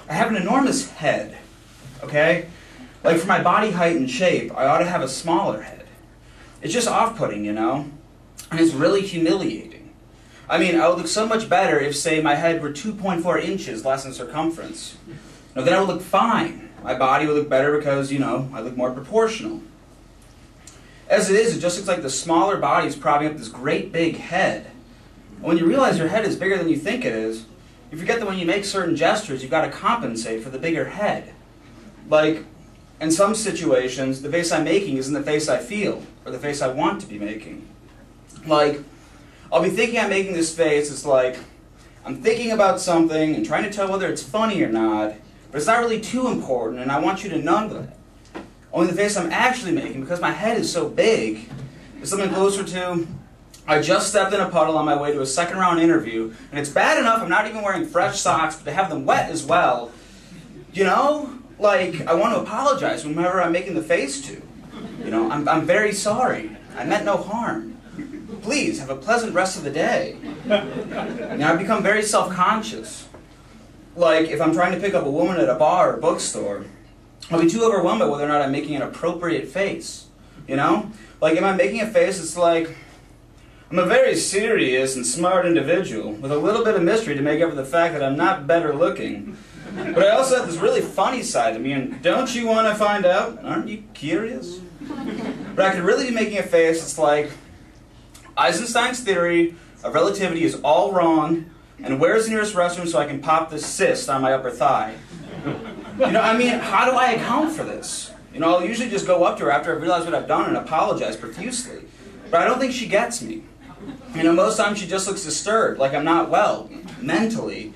I have an enormous head, okay? Like, for my body height and shape, I ought to have a smaller head. It's just off-putting, you know? And it's really humiliating. I mean, I would look so much better if, say, my head were 2.4 inches less in circumference. You know, then I would look fine. My body would look better because, you know, I look more proportional. As it is, it just looks like the smaller body is propping up this great big head. And when you realize your head is bigger than you think it is, you forget that when you make certain gestures, you've got to compensate for the bigger head. Like, in some situations, the face I'm making isn't the face I feel, or the face I want to be making. Like, I'll be thinking I'm making this face, it's like, I'm thinking about something and trying to tell whether it's funny or not, but it's not really too important, and I want you to know that. Only the face I'm actually making, because my head is so big, is something closer to, I just stepped in a puddle on my way to a second-round interview, and it's bad enough I'm not even wearing fresh socks, but to have them wet as well, you know? Like, I want to apologize whomever I'm making the face to. You know, I'm very sorry. I meant no harm. Please, have a pleasant rest of the day. Now, I've become very self-conscious. Like, if I'm trying to pick up a woman at a bar or bookstore, I'll be too overwhelmed by whether or not I'm making an appropriate face. You know? Like, am I making a face that's like, I'm a very serious and smart individual with a little bit of mystery to make up for the fact that I'm not better looking. But I also have this really funny side to me, and don't you want to find out? Aren't you curious? But I could really be making a face that's like, Eisenstein's theory of relativity is all wrong, and where's the nearest restroom so I can pop this cyst on my upper thigh? You know, I mean, how do I account for this? You know, I'll usually just go up to her after I realize what I've done and apologize profusely. But I don't think she gets me. You know, most times she just looks disturbed, like I'm not well, mentally.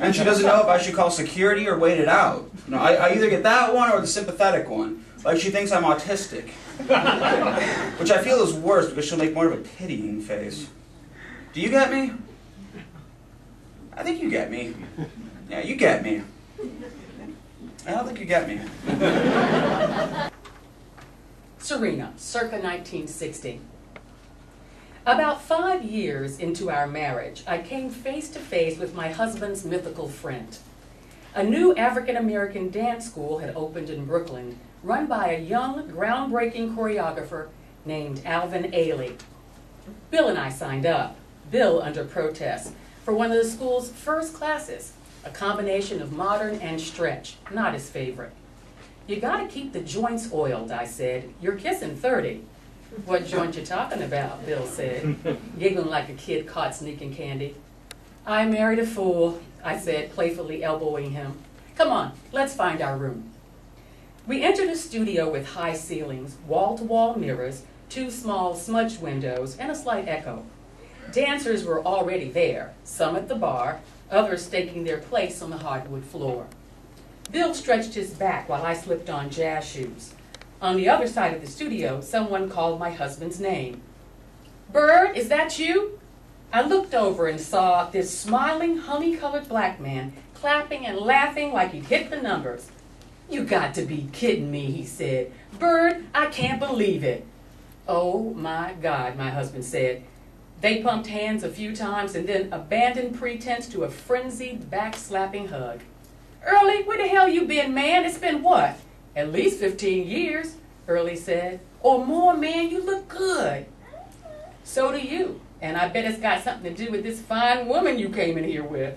And she doesn't know if I should call security or wait it out. You know, I either get that one or the sympathetic one. Like she thinks I'm autistic. Which I feel is worse because she'll make more of a pitying face. Do you get me? I think you get me. Yeah, you get me. I don't think you get me. Serena, circa 1960. About 5 years into our marriage, I came face to face with my husband's mythical friend. A new African-American dance school had opened in Brooklyn, run by a young, groundbreaking choreographer named Alvin Ailey. Bill and I signed up, Bill under protest, for one of the school's first classes, a combination of modern and stretch, not his favorite. You gotta keep the joints oiled, I said. You're kissing 30. What joint you talking about, Bill said, giggling like a kid caught sneaking candy. I married a fool, I said, playfully elbowing him. Come on, let's find our room. We entered a studio with high ceilings, wall-to-wall mirrors, 2 small smudged windows, and a slight echo. Dancers were already there, some at the bar, others taking their place on the hardwood floor. Bill stretched his back while I slipped on jazz shoes. On the other side of the studio, someone called my husband's name. Bird, is that you? I looked over and saw this smiling, honey-colored black man clapping and laughing like he'd hit the numbers. You got to be kidding me, he said. Bird, I can't believe it. Oh my God, my husband said. They pumped hands a few times and then abandoned pretense to a frenzied back-slapping hug. Early, where the hell you been, man? It's been what? At least 15 years, Early said. Or more, man, you look good. So do you, and I bet it's got something to do with this fine woman you came in here with.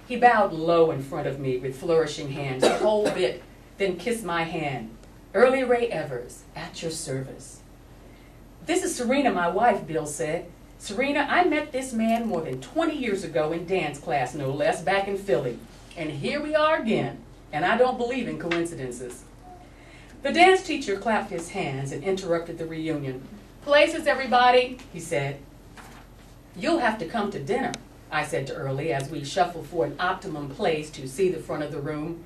He bowed low in front of me with flourishing hands, a whole bit, then kissed my hand. Early Ray Evers, at your service. This is Serena, my wife, Bill said. Serena, I met this man more than 20 years ago in dance class, no less, back in Philly. And here we are again, and I don't believe in coincidences. The dance teacher clapped his hands and interrupted the reunion. Places, everybody, he said. You'll have to come to dinner, I said to Early as we shuffled for an optimum place to see the front of the room.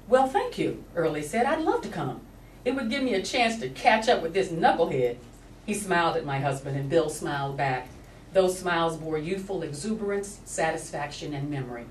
Well, thank you, Early said. I'd love to come. It would give me a chance to catch up with this knucklehead. He smiled at my husband, and Bill smiled back. Those smiles bore youthful exuberance, satisfaction, and memory.